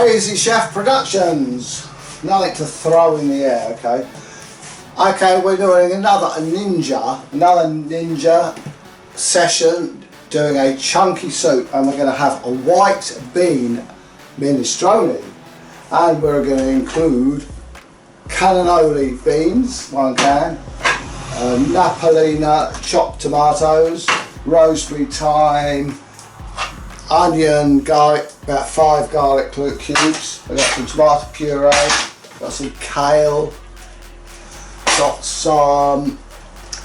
Crazy Chef Productions. Nothing to throw in the air, okay? Okay, we're doing another ninja session, doing a chunky soup, and we're going to have a white bean minestrone, and we're going to include cannelloni beans, 1 can, Napolina chopped tomatoes, rosemary, thyme, onion, garlic, about 5 garlic cubes. I've got some tomato puree, got some kale, got some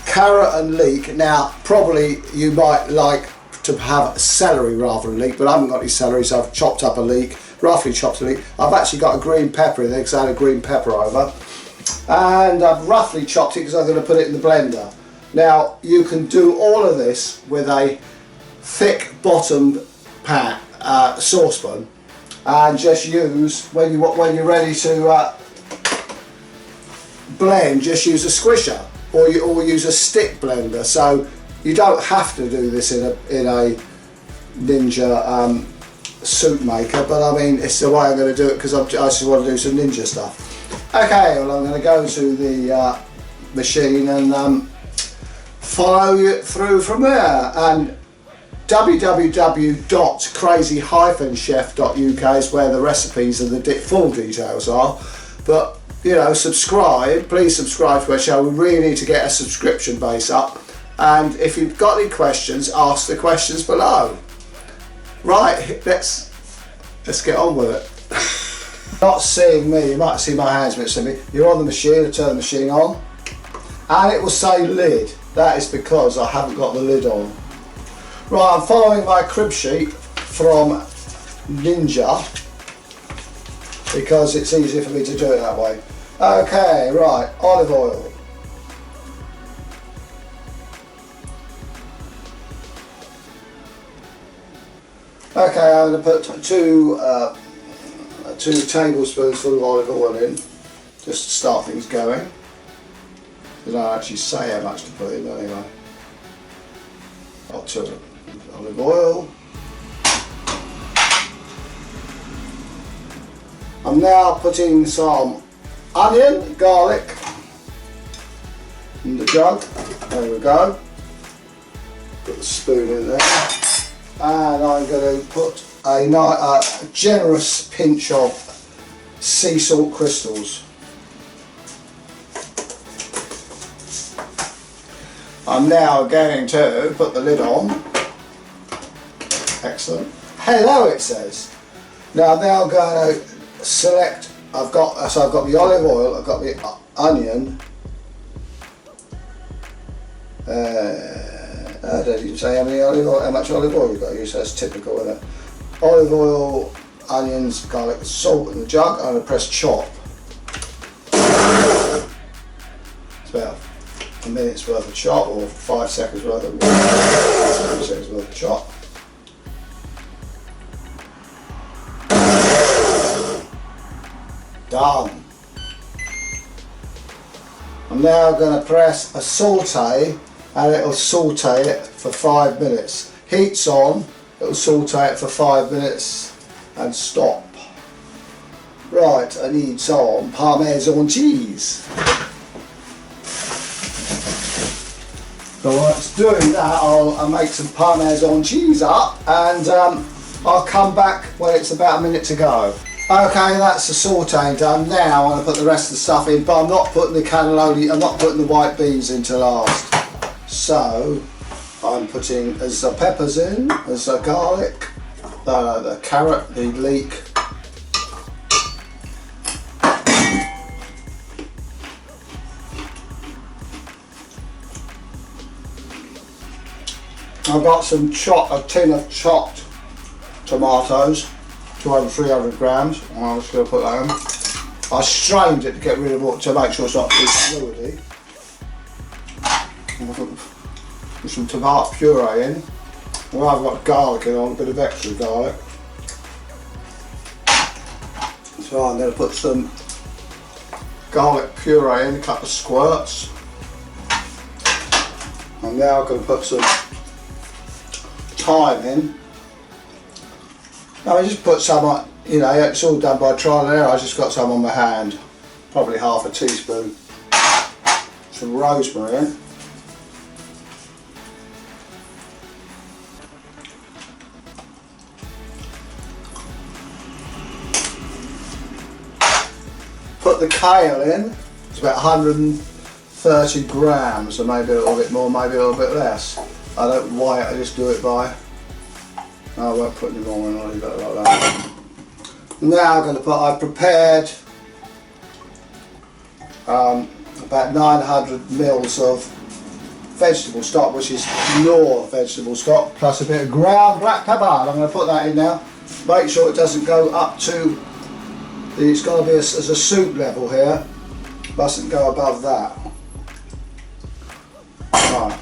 carrot and leek. Now probably you might like to have celery rather than leek, but I haven't got any celery, so I've chopped up a leek, roughly chopped a leek. I've actually got a green pepper in there because I had a green pepper over, and I've roughly chopped it because I'm going to put it in the blender. Now you can do all of this with a thick bottomed pan, saucepan, and just use, when you're ready to blend, just use a squisher, or use a stick blender. So you don't have to do this in a ninja soup maker, but I mean it's the way I'm going to do it because I just want to do some ninja stuff. Okay, well I'm going to go to the machine and follow you through from there. And www.crazy-chef.uk is where the recipes and the full details are. But you know, please subscribe to our channel. We really need to get a subscription base up, and if you've got any questions, ask the questions below. Right, let's get on with it. Not seeing me, you might see my hands a bit silly. You're on the machine, I turn the machine on, and it will say lid. That is because I haven't got the lid on. Right, I'm following my crib sheet from Ninja because it's easier for me to do it that way. Okay, right, olive oil. Okay, I'm going to put two tablespoons full of olive oil in, just to start things going. They don't actually say how much to put in anyway. I'll turn olive oil. I'm now putting some onion, garlic in the jug. There we go. Put the spoon in there. And I'm going to put a generous pinch of sea salt crystals. I'm now going to put the lid on. Excellent. Hello, it says. Now I'm now going to select. I've got the olive oil. I've got the onion. I don't even say how much olive oil you've got to use. So that's typical, isn't it? Olive oil, onions, garlic, salt in the jug. I'm going to press chop. It's about a minute's worth of chop, or 5 seconds worth of chop. Done. I'm now going to press a saute, and it'll saute it for 5 minutes. Heat's on, it'll saute it for 5 minutes and stop. Right, I need some Parmesan cheese. So while it's doing that, I'll make some Parmesan cheese up, and I'll come back when it's about a minute to go. Okay, that's the sauteing done. Now I'm going to put the rest of the stuff in, but I'm not putting the cannelloni, I'm not putting the white beans into last. So I'm putting the peppers in, as the garlic, the carrot, the leek. I've got a tin of chopped tomatoes, 200-300 grams. I'm just going to put that in. I strained it to get rid of it, to make sure it's not too fluidy. Put some tomato puree in. Well, I've got garlic in, a bit of extra garlic. So I'm going to put some garlic puree in, a couple of squirts. I'm now going to put some thyme in. Now I just put some you know, it's all done by trial and error. I just got some on my hand, probably half a teaspoon. Some rosemary in. Put the kale in. It's about 130 grams, or maybe a little bit more, maybe a little bit less. I don't weigh it, I just do it by. No, I won't put any more in, I'll leave it like that. Now I'm going to put, I've prepared about 900 mils of vegetable stock, which is knorr vegetable stock, plus a bit of ground black pepper. I'm going to put that in now. Make sure it doesn't go up to, it's got to be as a soup level here, mustn't go above that. Right.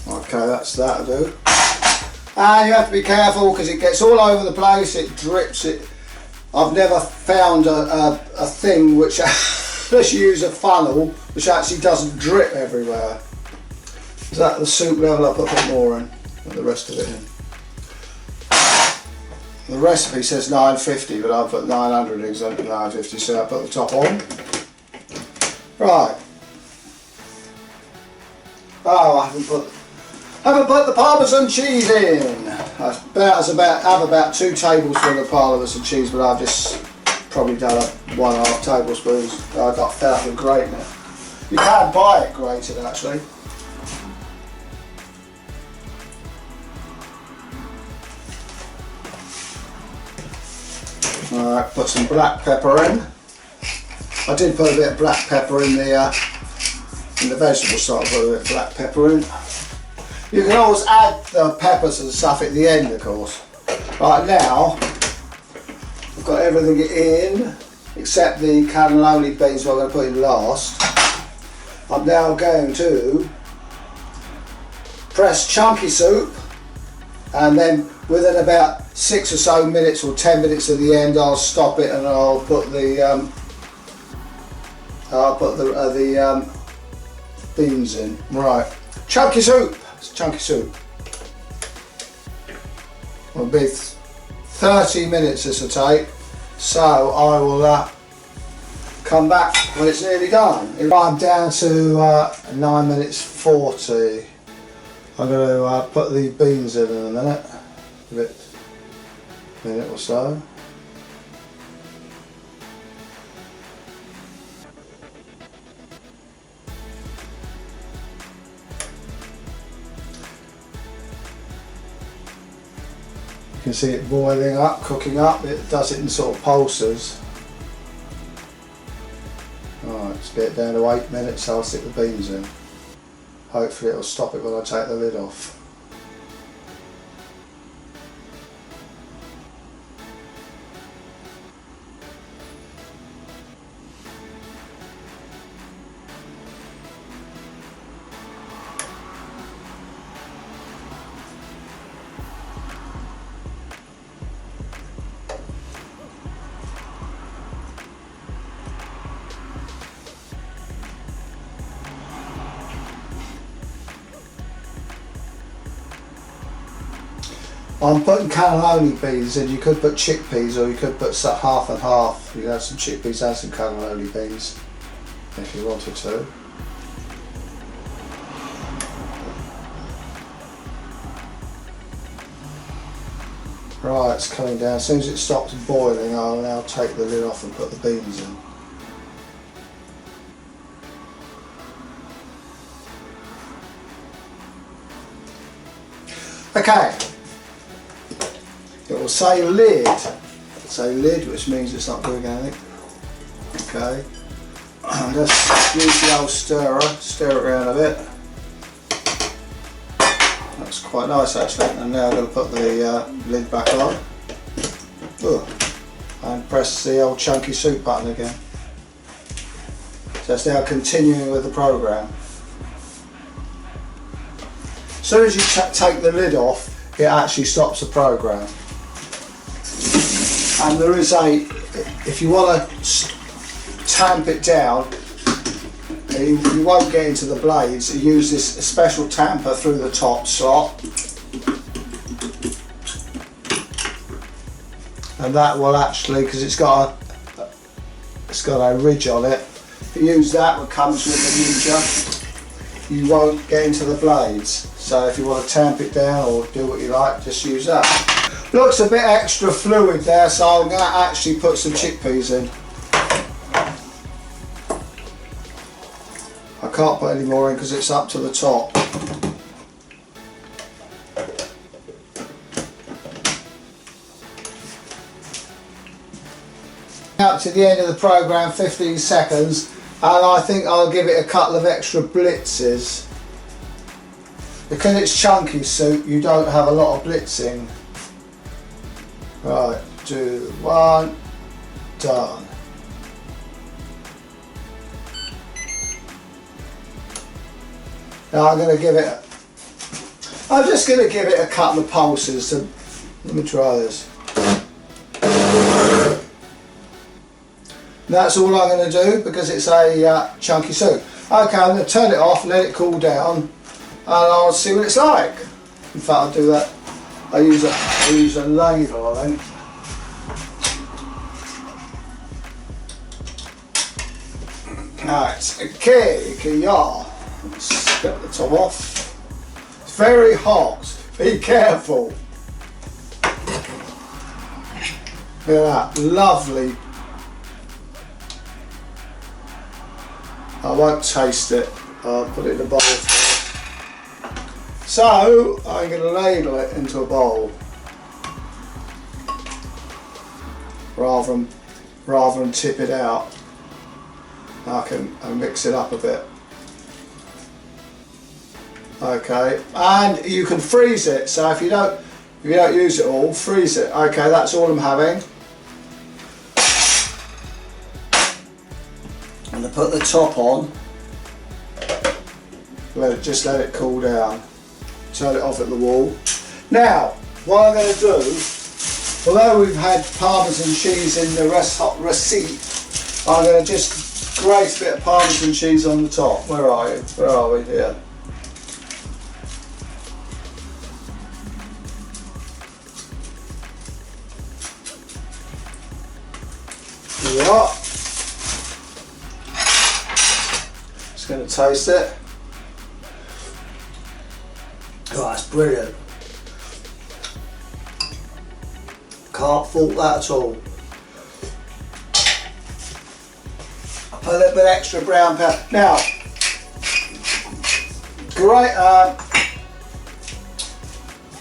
Okay, that's that'll do. And you have to be careful because it gets all over the place, it drips. I've never found a thing which, unless you use a funnel, which actually doesn't drip everywhere. Is that the soup level? I'll put a bit more in, and the rest of it in. The recipe says 950, but I've put 900 in, so 950, so I put the top on. Right. Oh, I haven't put the Parmesan cheese in. I have about 2 tablespoons of Parmesan cheese, but I've just probably done 1.5 tablespoons. I got fed up with grating it. You can buy it grated actually. Alright, put some black pepper in. I did put a bit of black pepper in the vegetable stock. Put a bit of black pepper in. You can always add the peppers and stuff at the end, of course. Right now, I've got everything in except the cannelloni beans, what I'm going to put in last. I'm now going to press chunky soup, and then within about 6 or so minutes or 10 minutes of the end, I'll stop it and I'll put the beans in. Right, chunky soup. It's chunky soup. It'll be 30 minutes this will take, so I will come back when it's nearly done. I'm down to 9 minutes 40. I'm going to put the beans in a minute. A minute or so. You can see it boiling up, cooking up. It does it in sort of pulses. Alright, let's get it down to 8 minutes, so I'll stick the beans in. Hopefully it'll stop it when I take the lid off. I'm putting cannelloni beans in. You could put chickpeas, or you could put half and half. You could have some chickpeas and some cannelloni beans if you wanted to. Right, it's coming down. As soon as it stops boiling, I'll now take the lid off and put the beans in. Okay. It will say lid. It'll say lid, which means it's not doing anything. Okay. Just use the old stirrer, stir it around a bit. That's quite nice actually. And now I'm going to put the lid back on. Ugh. And press the old chunky soup button again. So it's now continuing with the program. As soon as you take the lid off, it actually stops the program. And there is if you want to tamp it down, you won't get into the blades. You use this special tamper through the top slot, and that will actually, because it's got a ridge on it, if you use that, what comes with the Ninja, you won't get into the blades. So if you want to tamp it down or do what you like, just use that. Looks a bit extra fluid there, so I'm going to actually put some chickpeas in. I can't put any more in because it's up to the top. Out to the end of the programme, 15 seconds, and I think I'll give it a couple of extra blitzes. Because it's chunky soup, you don't have a lot of blitzing. Right, 2, 1, done. Now I'm just going to give it a couple of pulses. So let me try this. That's all I'm going to do because it's a chunky soup. Okay, I'm going to turn it off, let it cool down, and I'll see what it's like. In fact, I'll do that. I use a ladle, I think. Right, okay, yeah. Let's get the top off. It's very hot. Be careful. Look at that, lovely. I won't taste it. I'll put it in a bowl first. So I'm going to ladle it into a bowl rather than tip it out. I can mix it up a bit. Okay, and you can freeze it. So if you don't use it all, freeze it. Okay, that's all I'm having. I'm going to put the top on. Just let it cool down. Turn it off at the wall. Now, what I'm going to do, although we've had Parmesan cheese in the receipt, I'm going to just grate a bit of Parmesan cheese on the top. Where are you? Where are we? Here. Yeah. Just going to taste it. Oh, that's brilliant. Can't fault that at all. I'll put a little bit extra brown pepper. Now, great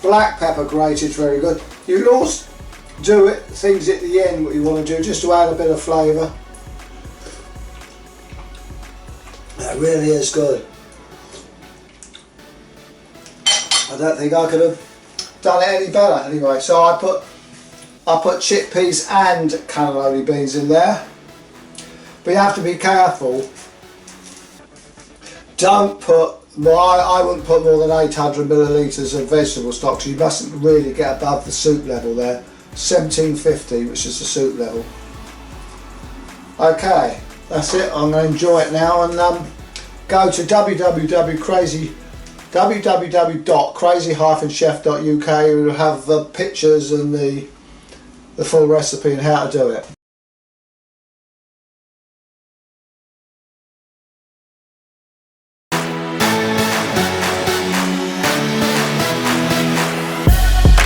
black pepper grated is very good. You can also do things at the end what you want to do just to add a bit of flavour. That really is good. I don't think I could have done it any better anyway. So I put chickpeas and cannelloni beans in there. But you have to be careful. Don't put, well, I wouldn't put more than 800 millilitres of vegetable stock, so you mustn't really get above the soup level there. 1750, which is the soup level. Okay, that's it. I'm going to enjoy it now and go to www.crazy-chef.uk. We'll have the pictures and the full recipe and how to do it.